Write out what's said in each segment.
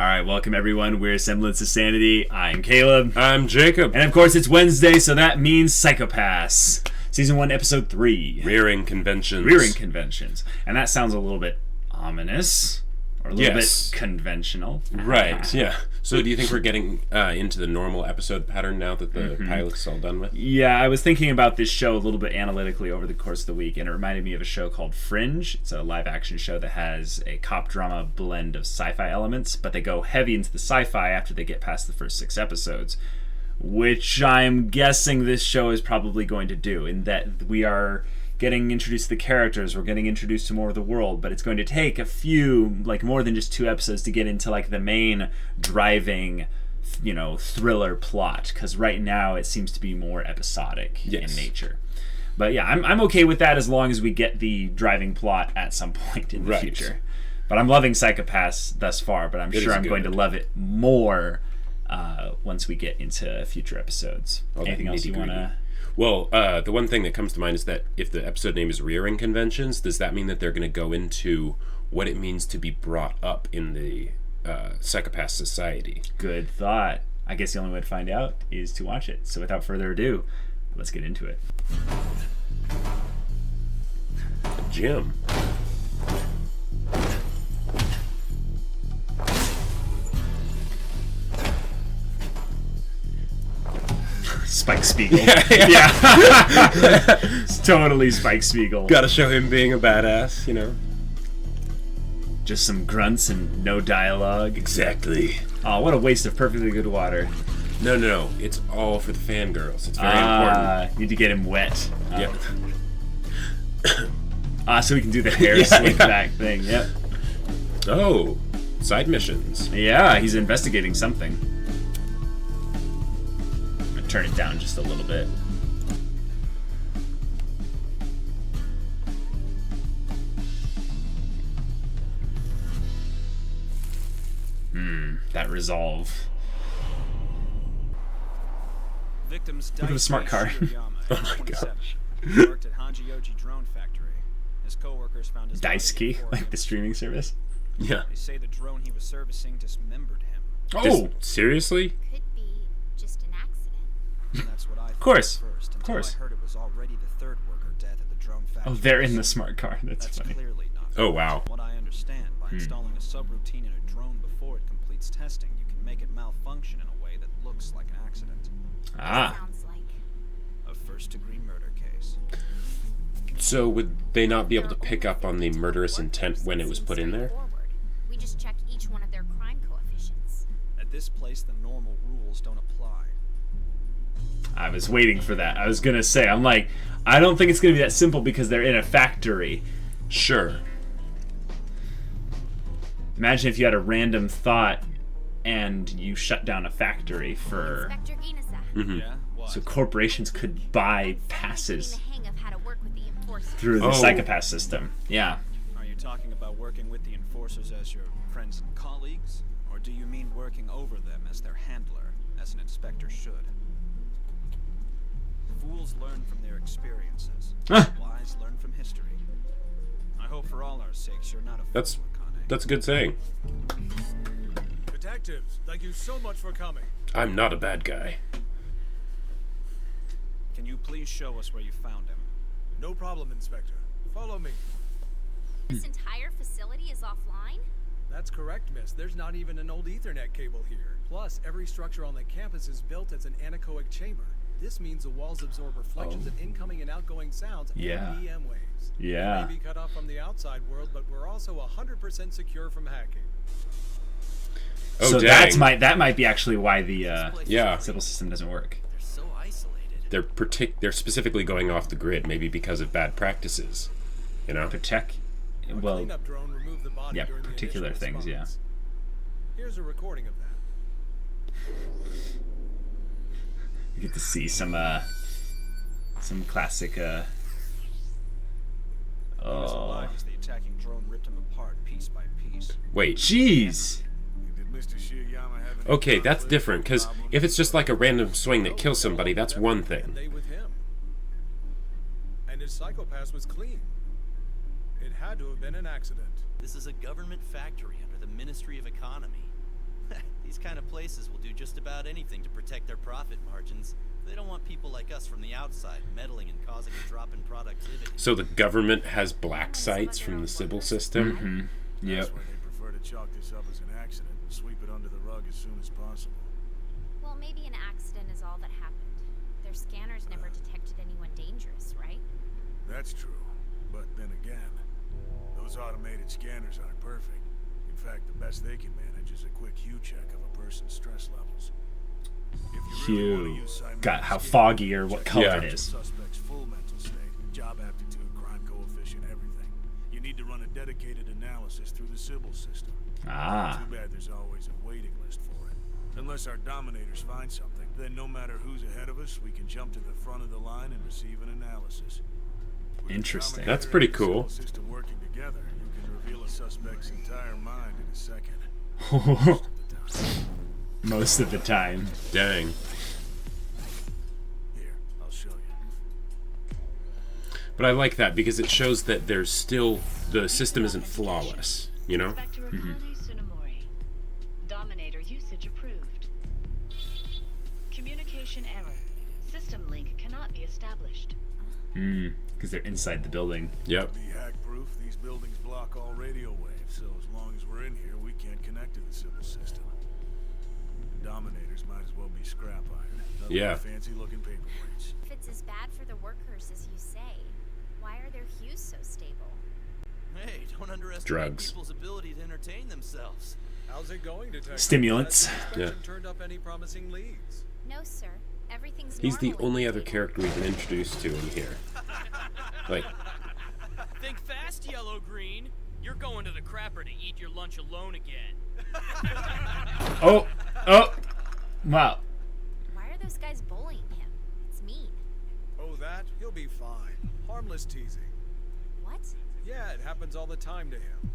Alright, welcome everyone. We're Semblance of Sanity. I'm Caleb. I'm Jacob. And of course it's Wednesday, so that means Psychopaths. Season 1, Episode 3. Rearing Conventions. Rearing Conventions. And that sounds a little bit ominous. Or a little bit conventional. Right, yeah. So do you think we're getting into the normal episode pattern now that the pilot's all done with? Yeah, I was thinking about this show a little bit analytically over the course of the week, and it reminded me of a show called Fringe. It's a live-action show that has a cop drama blend of sci-fi elements, but they go heavy into the sci-fi after they get past the first 6 episodes, which I'm guessing this show is probably going to do, in that we are getting introduced to the characters, we're getting introduced to more of the world, but it's going to take a few, like more than just 2 episodes to get into like the main driving, you know, thriller plot, because right now it seems to be more episodic in nature. But yeah, I'm okay with that as long as we get the driving plot at some point in the future. But I'm loving Psychopaths thus far, but I'm sure I'm going to love it more once we get into future episodes. Anything else you want to... Well, the one thing that comes to mind is that if the episode name is Rearing Conventions, does that mean that they're going to go into what it means to be brought up in the Psychopath Society? Good thought. I guess the only way to find out is to watch it. So without further ado, let's get into it. Jim. Spike Spiegel. Yeah. It's totally Spike Spiegel. Gotta show him being a badass, you know? Just some grunts and no dialogue. Exactly. Oh, what a waste of perfectly good water. No. It's all for the fangirls. It's very important. Need to get him wet. Yeah. So we can do the hair slick back thing. Yep. Oh, side missions. Yeah, he's investigating something. Turn it down just a little bit. That resolve. Look at the smart car. Oh my gosh. Worked at Hanji-Yoji Drone Factory. His co-workers found his Daisuke, like the streaming service. Yeah. They say the drone he was servicing dismembered him. Oh, seriously? Could be just an accident. That's what I thought Of course. first, Of course. I heard it was already the 3rd worker death at the drone factory. Oh, they're in the smart car. That's funny. Clearly not. Oh, wow. What I understand, by installing a subroutine in a drone before it completes testing, you can make it malfunction in a way that looks like an accident. Sounds like. A first-degree murder case. So would they not be able to pick up on the murderous intent when it was put in there? We just check each one of their crime coefficients. At this place, the normal rules don't apply. I was waiting for that. I was gonna say, I'm like, I don't think it's gonna be that simple because they're in a factory. Sure. Imagine if you had a random thought and you shut down a factory for... Inspector Ginasa. Yeah? What? So corporations could buy passes The hang of how to work with the enforcers. through the psychopath system. Yeah. Are you talking about working with the enforcers as your friends and colleagues? Or do you mean working over them as their handler, as an inspector should? Fools learn from their experiences. Wise learn from history. I hope for all our sakes you're not a fool, Akane. That's a good saying. Detectives, thank you so much for coming. I'm not a bad guy. Can you please show us where you found him? No problem, Inspector. Follow me. This entire facility is offline? That's correct, miss. There's not even an old Ethernet cable here. Plus, every structure on the campus is built as an anechoic chamber. This means the walls absorb reflections of incoming and outgoing sounds and EM waves. Yeah. We may be cut off from the outside world, but we're also 100% secure from hacking. Oh, So dang. that might be actually why the Yeah. civil system doesn't work. They're so isolated. They're specifically going off the grid, maybe because of bad practices. You know? Protect. A Well, cleanup drone removed the body yeah, during the particular initial things, yeah. response. Here's a recording of that. you get to see some classic. Alive as the attacking drone ripped him apart piece by piece. Wait. Jeez. Okay, that's different, because if it's just like a random swing that kills somebody, that's one thing. They with him. And his psychopath was clean. It had to have been an accident. This is a government factory under the Ministry of Economy. places will do just about anything to protect their profit margins. They don't want people like us from the outside meddling and causing a drop in productivity. So the government has black sites from the Sybil system? Mm-hmm. Yep. That's why they prefer to chalk this up as an accident and sweep it under the rug as soon as possible. Well, maybe an accident is all that happened. Their scanners never detected anyone dangerous, right? That's true. But then again, those automated scanners aren't perfect. In fact, the best they can manage is a quick hue check of a person's stress levels. If you really want to Hue. use Got how scanning, foggy or what check color Yeah. it is. Suspect's full mental state, job aptitude, crime coefficient, everything. You need to run a dedicated analysis through the Sybil system. Ah. Too bad there's always a waiting list for it. Unless our Dominators find something, then no matter who's ahead of us, we can jump to the front of the line and receive an analysis. With the Interesting. That's Dominator pretty and the cool. Sybil system working together, you can reveal a suspect's entire mind in a second. Most of the time. Most of the time. Dang. Here, I'll show you. But I like that because it shows that there's still, the system isn't flawless, you know? Inspector Akane Tsunemori. Dominator usage approved. Communication error. System link cannot be established. Because they're inside the building. Yep. To be hack-proof, these buildings block all radio waves, so as long as we're in here, we can't connect to the Sybil system. The Dominators might as well be scrap iron. Nothing Yeah. but fancy-looking paperweights. If it's as bad for the workers as you say, why are their hues so stable? Hey, don't underestimate Drugs. people's ability to entertain themselves. How's it going, Detective? Stimulants. Has the inspection Yeah. turned up any promising leads? No, sir. Everything's He's the normal only in other the character we've been introduced to in here. Like, Think fast, Yellow Green. You're going to the crapper to eat your lunch alone again. Oh! Oh! Wow. Why are those guys bullying him? It's mean. Oh, that? He'll be fine. Harmless teasing. What? Yeah, it happens all the time to him.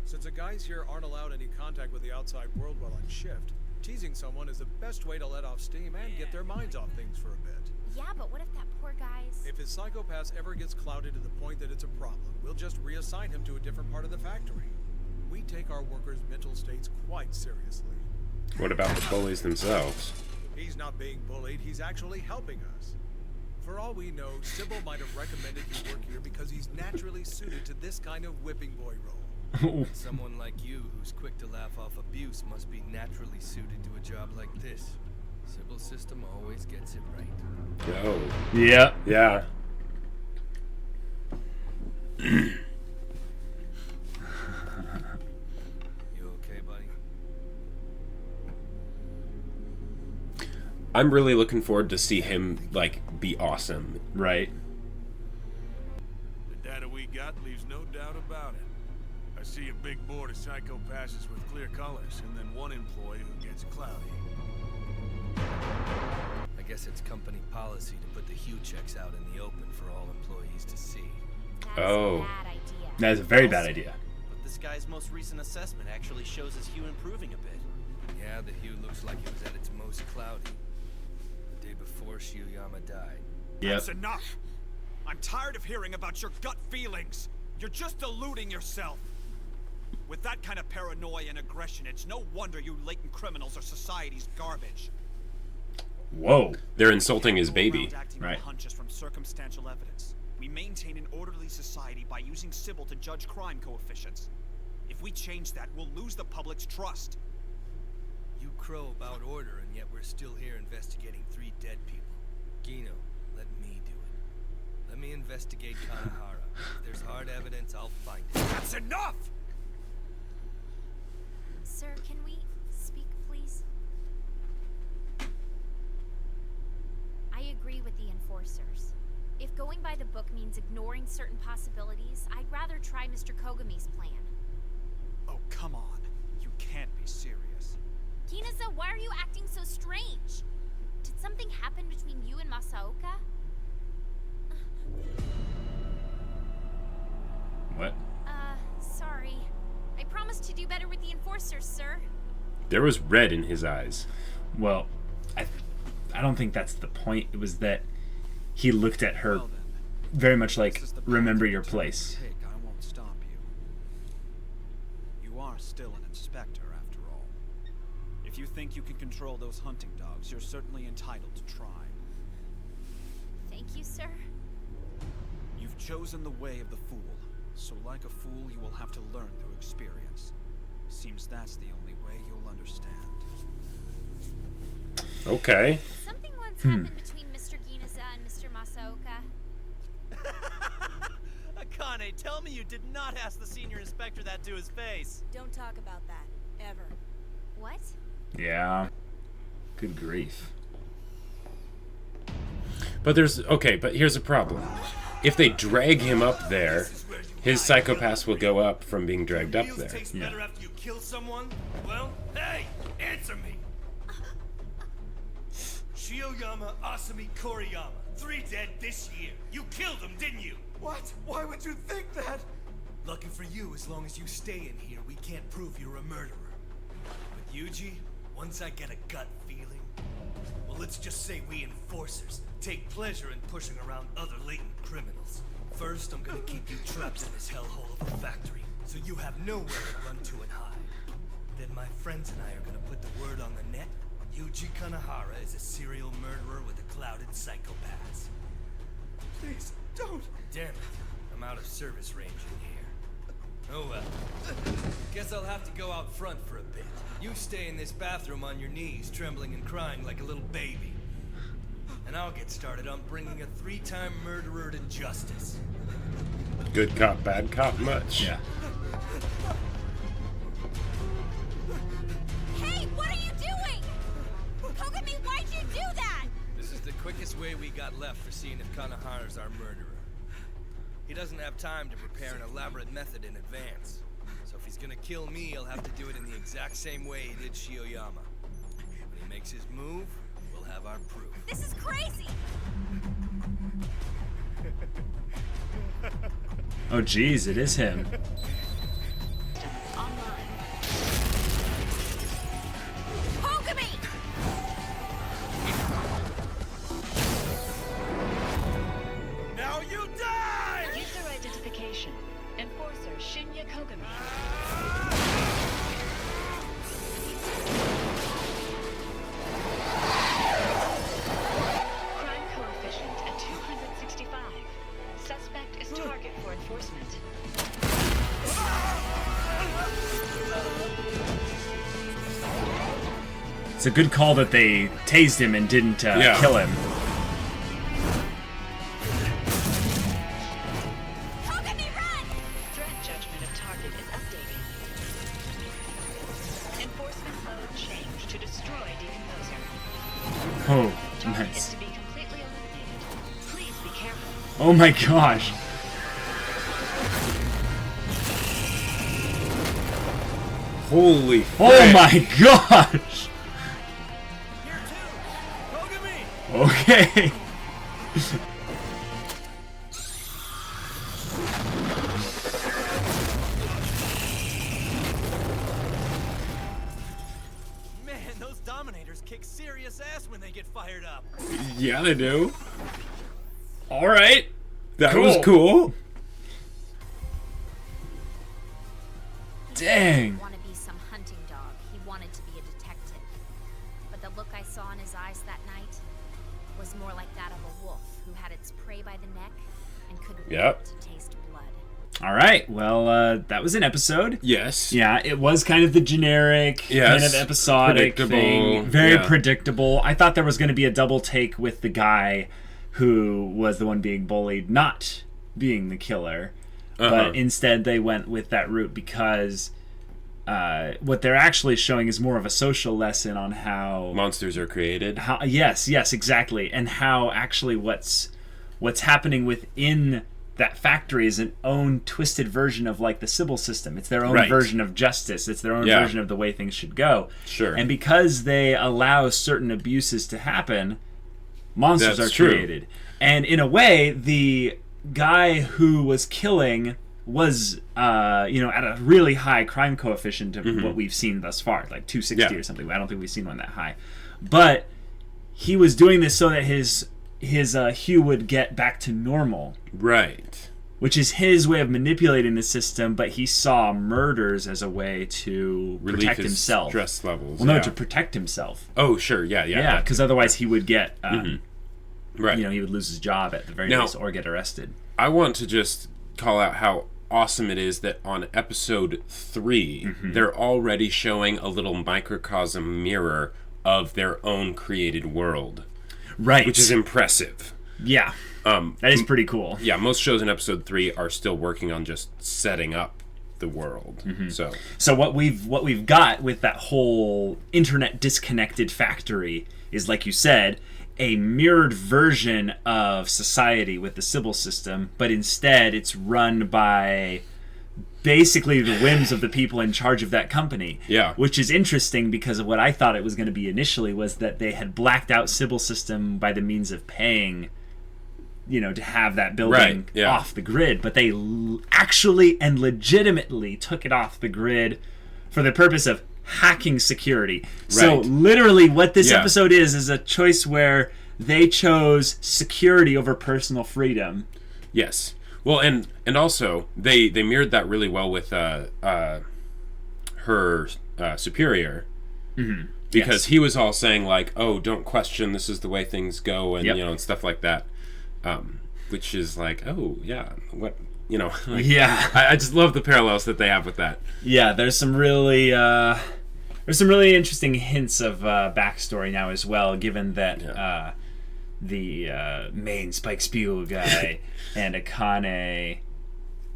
Since the guys here aren't allowed any contact with the outside world while on shift, teasing someone is the best way to let off steam and get their minds off things for a bit. Yeah, but what if that poor guy's... If his psychopath ever gets clouded to the point that it's a problem, we'll just reassign him to a different part of the factory. We take our workers' mental states quite seriously. what about the bullies themselves? He's not being bullied, he's actually helping us. For all we know, Sybil might have recommended he work here because he's naturally suited to this kind of whipping boy role. Someone like you, who's quick to laugh off abuse, must be naturally suited to a job like this. Sybil system always gets it right. Oh. Yeah. Yeah. You okay, buddy? I'm really looking forward to see him, like, be awesome. Right. The data we got leaves no doubt about it. I see a big board of psychopaths with clear colors, and then one employee who gets cloudy. I guess it's company policy to put the hue checks out in the open for all employees to see. That's Oh. a bad idea. That is a very bad idea. But this guy's most recent assessment actually shows his hue improving a bit. Yeah, the hue looks like it was at its most cloudy. The day before Shiyama died. Yep. That's enough! I'm tired of hearing about your gut feelings. You're just deluding yourself. With that kind of paranoia and aggression, it's no wonder you latent criminals are society's garbage. Whoa. They're insulting his Go baby. around acting Right. on hunches from circumstantial evidence. We maintain an orderly society by using Sybil to judge crime coefficients. If we change that, we'll lose the public's trust. You crow about order, and yet we're still here investigating 3 dead people. Gino, let me do it. Let me investigate Kanahara. If there's hard evidence, I'll find it. That's enough! Sir, can we speak, please? I agree with the enforcers. If going by the book means ignoring certain possibilities, I'd rather try Mr. Kogami's plan. Oh, come on. You can't be serious. Kinaza, why are you acting so strange? Did something happen between you and Masaoka? What? Sorry. I promised to do better with the enforcers, sir. There was red in his eyes. Well, I don't think that's the point. It was that he looked at her Well then, very much like, this is the remember path your you place. take. I won't stop you. You are still an inspector, after all. If you think you can control those hunting dogs, you're certainly entitled to try. Thank you, sir. You've chosen the way of the fool, so like a fool you will have to learn through experience. Seems that's the only way you'll understand. Okay. Something once happened between Mr. Ginaza and Mr. Masaoka. Akane, tell me you did not ask the senior inspector that to his face. Don't talk about that, ever. What? Yeah. Good grief. But but here's a problem. If they drag him up there, his psychopaths will go up from being dragged up there. Taste better after you kill someone? Well, hey, answer me. Shiyoyama Asami Koriyama, 3 dead this year. You killed him, didn't you? What? Why would you think that? Lucky for you, as long as you stay in here, we can't prove you're a murderer. With Yuji, once I get a gut feeling, well, let's just say we enforcers take pleasure in pushing around other latent criminals. First, I'm gonna keep you trapped in this hellhole of a factory, so you have nowhere to run to and hide. Then my friends and I are gonna put the word on the net. Yuji Kanahara is a serial murderer with a clouded psychopath. Please, don't. Damn it, I'm out of service range in here. Oh well. Guess I'll have to go out front for a bit. You stay in this bathroom on your knees, trembling and crying like a little baby. And I'll get started on bringing a 3-time murderer to justice. Good cop, bad cop much. Yeah. Hey, what are you doing? Kogami, why'd you do that? This is the quickest way we got left for seeing if Kanahara's our murderer. He doesn't have time to prepare an elaborate method in advance. So if he's gonna kill me, he'll have to do it in the exact same way he did Shiyoyama. When he makes his move, we'll have our proof. This is crazy! Oh, geez, it is him. Kogami! Now you die! User identification. Enforcer Shinya Kogami. Crime coefficient at 265. Suspect is target for enforcement. It's a good call that they tased him and didn't kill him. Kogami, run! Threat judgment of target is updating. Enforcement mode changed to destroy decomposer. Oh, Target is nice. to be completely eliminated. Please be careful. Oh my gosh. Holy frick. Oh my gosh. Here too! Kogami! Okay. Man, those Dominators kick serious ass when they get fired up. Yeah, they do. All right. That was cool. Dang. Want to be some hunting dog. He wanted to be a detective. But the look I saw in his eyes that night was more like that of a wolf who had its prey by the neck and could wait to taste blood. All right. Well, that was an episode. Yes. Yeah, it was kind of the generic, kind of episodic thing. Very predictable. I thought there was going to be a double take with the guy who was the one being bullied, not being the killer. But instead they went with that route because what they're actually showing is more of a social lesson on how monsters are created. Yes, exactly. And how actually what's happening within that factory is an own twisted version of like the Sybil system. It's their own version of justice. It's their own version of the way things should go. Sure. And because they allow certain abuses to happen, monsters are created. And in a way, the guy who was killing was at a really high crime coefficient of what we've seen thus far, like 260 or something. I don't think we've seen one that high. But he was doing this so that his hue would get back to normal. Right. which is his way of manipulating the system, but he saw murders as a way to protect himself. Stress levels. Well, no, to protect himself. Oh, sure, yeah. Because otherwise he would get, right. he would lose his job at the very least or get arrested. I want to just call out how awesome it is that on episode 3, they're already showing a little microcosm mirror of their own created world. Right. Which is impressive. Yeah. That is pretty cool. Yeah, most shows in episode 3 are still working on just setting up the world. So what we've got with that whole internet disconnected factory is, like you said, a mirrored version of society with the Sybil system, but instead it's run by basically the whims of the people in charge of that company. Yeah. Which is interesting because of what I thought it was going to be initially, was that they had blacked out Sybil system by the means of paying, to have that building off the grid, but they actually and legitimately took it off the grid for the purpose of hacking security. Right. So literally what this episode is a choice where they chose security over personal freedom. Yes. Well, and also they mirrored that really well with her superior, because he was all saying like, "Oh, don't question. This is the way things go," and and stuff like that, which is like, oh yeah, what I just love the parallels that they have with that. Yeah, there's some really interesting hints of backstory now as well, given that the main Spike Spiegel guy and Akane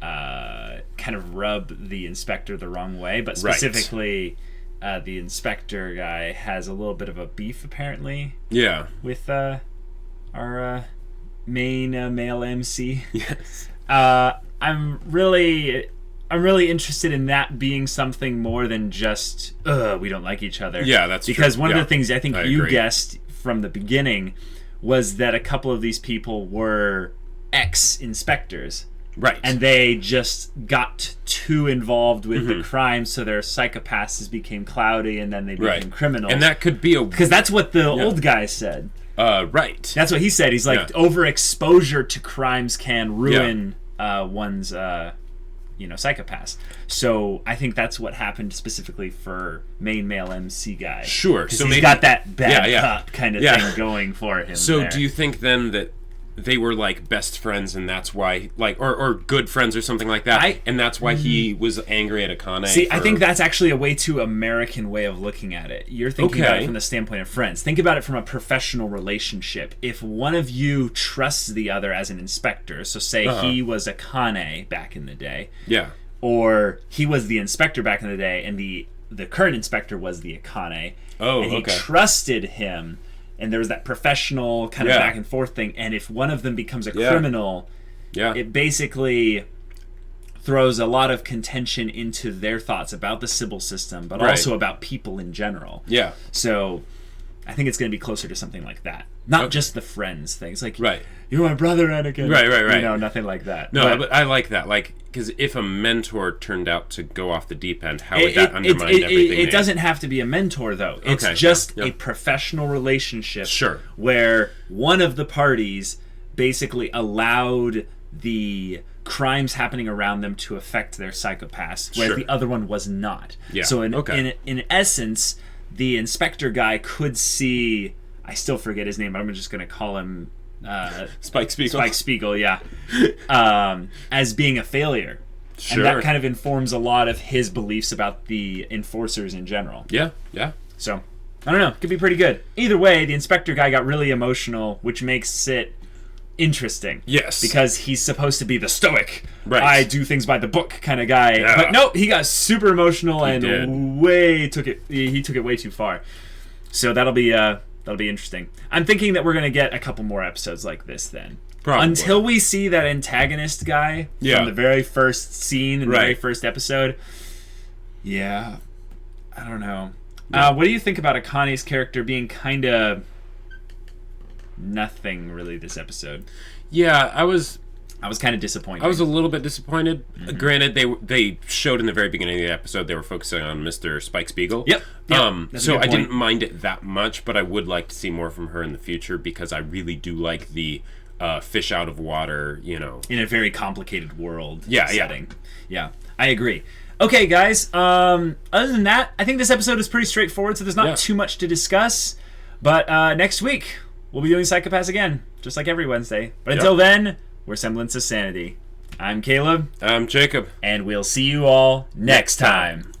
kind of rub the inspector the wrong way, but specifically the inspector guy has a little bit of a beef apparently with our main male MC. Yes. I'm really interested in that being something more than just we don't like each other. Yeah, that's because true. One of the things I think you guessed from the beginning was that a couple of these people were ex-inspectors. Right. And they just got too involved with the crime, so their psychopaths became cloudy, and then they became criminals. And that could be because that's what the old guy said. Right. That's what he said. He's like, overexposure to crimes can ruin one's psychopaths. So I think that's what happened specifically for main male MC guy. Sure. So he's got that bad cop kind of thing going for him. So do you think then that they were like best friends, and that's why, like, or good friends or something like that, and that's why he was angry at Akane? See, I think that's actually a way too American way of looking at it. You're thinking about it from the standpoint of friends. Think about it from a professional relationship. If one of you trusts the other as an inspector, so say he was Akane back in the day, or he was the inspector back in the day, and the current inspector was the Akane, and he trusted him. And there was that professional kind of back and forth thing. And if one of them becomes a criminal, it basically throws a lot of contention into their thoughts about the Sybil system, but also about people in general. Yeah. So I think it's going to be closer to something like that. Not just the friends thing. It's like, you're my brother, Anakin. Right. Nothing like that. No, but I like that. Like, because if a mentor turned out to go off the deep end, how would that undermine everything? It doesn't have to be a mentor, though. It's just a professional relationship where one of the parties basically allowed the crimes happening around them to affect their psychopaths, whereas the other one was not. Yeah. So in essence, the inspector guy could see... I still forget his name, but I'm just going to call him... Spike Spiegel. Spike Spiegel, as being a failure. Sure. And that kind of informs a lot of his beliefs about the enforcers in general. Yeah. So, I don't know. It could be pretty good. Either way, the inspector guy got really emotional, which makes it interesting. Yes. Because he's supposed to be the stoic, I do things by the book kind of guy. Yeah. But nope, he got super emotional and he took it way too far. So that'll be interesting. I'm thinking that we're going to get a couple more episodes like this then. Probably. Until we see that antagonist guy from the very first scene in the very first episode. Yeah. I don't know. What do you think about Akane's character being kind of nothing really this episode? Yeah, I was kind of disappointed. I was a little bit disappointed. Granted, they showed in the very beginning of the episode they were focusing on Mr. Spike Spiegel. Yep. So I didn't mind it that much, but I would like to see more from her in the future because I really do like the fish out of water, you know. In a very complicated world setting. Yeah, I agree. Okay, guys, other than that, I think this episode is pretty straightforward, so there's not too much to discuss. But next week, we'll be doing Psychopaths again, just like every Wednesday. But until then, we're Semblance of Sanity. I'm Caleb. I'm Jacob. And we'll see you all next time.